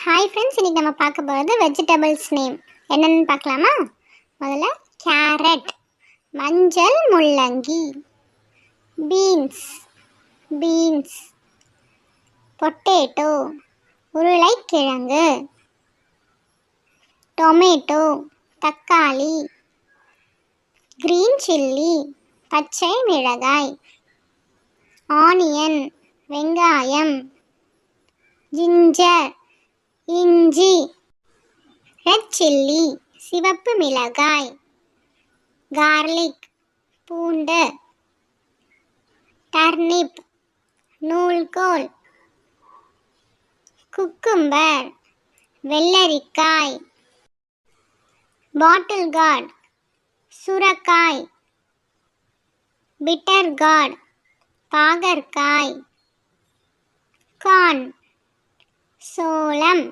Hi friends, இன்றைக்கி நம்ம பார்க்க போகிறது வெஜிடபிள்ஸ் நேம் என்னென்னு பார்க்கலாமா? முதல்ல கேரட், மஞ்சள் முள்ளங்கி, பீன்ஸ், பொட்டேட்டோ உருளைக்கிழங்கு, டொமேட்டோ தக்காளி, கிரீன் சில்லி பச்சை மிளகாய், ஆனியன் வெங்காயம், ஜிஞ்சர் இஞ்சி, ரெட் சில்லி சிவப்பு மிளகாய், கார்லிக் பூண்டு, டர்னிப் நூல்கோல், குக்கும்பர் வெள்ளரிக்காய், பாட்டில் கார்ட் சுரக்காய், பிட்டர் கார்ட் பாகற்காய், கார்ன் சோளம்,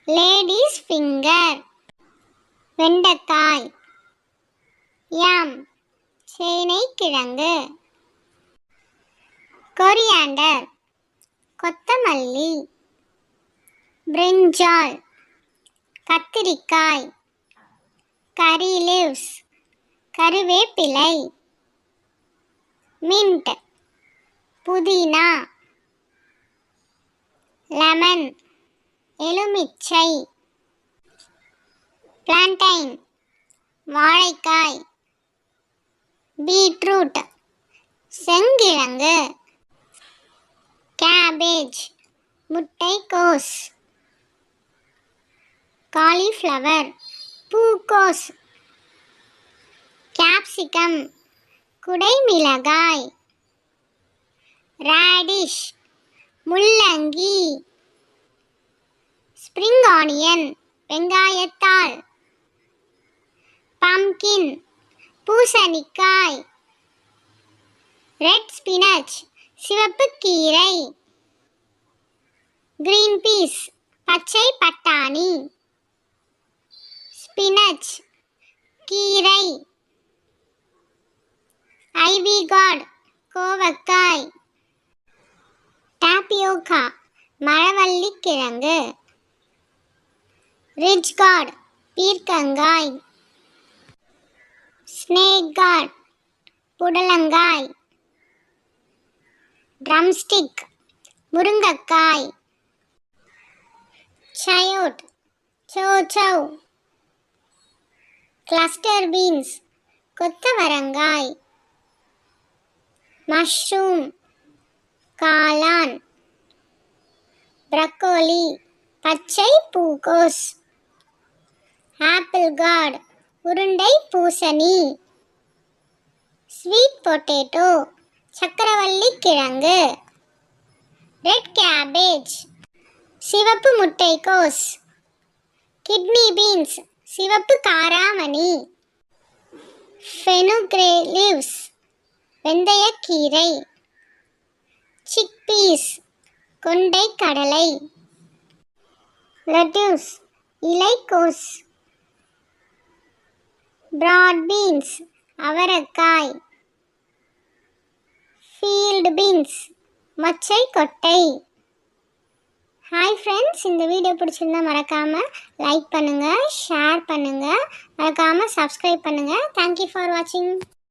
லேடிஸ் ஃபிங்கர் வெண்டைக்காய், யாம் சேனைக்கிழங்கு, கொரியாண்டர் கொத்தமல்லி, பிரிஞ்சால் கத்திரிக்காய், கரி லீவ்ஸ் கருவேப்பிலை, மின்ட் புதினா, லெமன் எலுமிச்சை, பிளான்டைன் வாழைக்காய், பீட்ரூட் செங்கிழங்கு, கேபேஜ் முட்டைக்கோஸ், காலிஃப்ளவர் பூக்கோஸ், கேப்சிகம் குடைமிளகாய், ராடிஷ் முள்ளங்கி, ஸ்ப்ரிங் ஆனியன் வெங்காயத்தாள், பம்கின் பூசணிக்காய், ரெட் ஸ்பினச் சிவப்பு கீரை, கிரீன் பீஸ் பச்சை பட்டாணி, ஸ்பினச் கீரை, ஐவி கார்ட் கோவக்காய், டாப்பியோக்கா மரவள்ளிக்கிழங்கு, ரிட்ஜ் கார்ட் பீர்க்கங்காய், ஸ்னேக் கார்ட் புடலங்காய், ட்ரம்ஸ்டிக் முருங்கைக்காய், சயோட் சோச்சௌ, கிளஸ்டர் பீன்ஸ் கொத்தவரங்காய், மஷ்ரூம் காளான், ப்ரக்கோலி பச்சை பூக்கோஸ், ஆப்பிள் கார்ட் உருண்டை பூசணி, ஸ்வீட் பொட்டேட்டோ சக்கரவள்ளி கிழங்கு, ரெட் கேபேஜ் சிவப்பு முட்டைக்கோஸ், கிட்னி பீன்ஸ் சிவப்பு காராமணி, ஃபெனுக்ரே லீவ்ஸ் வெந்தயக்கீரை, சிக்பீஸ் கொண்டை கடலை, லெட்யூஸ் இலைக்கோஸ், பிராட் பீன்ஸ் அவரைக்காய், ஃபீல்டு பீன்ஸ் மொச்சை கொட்டை. ஹாய் ஃப்ரெண்ட்ஸ், இந்த வீடியோ பிடிச்சிருந்தா மறக்காமல் லைக் பண்ணுங்கள், ஷேர் பண்ணுங்கள், மறக்காமல் சப்ஸ்கிரைப் பண்ணுங்கள். தேங்க்யூ ஃபார் வாட்சிங்.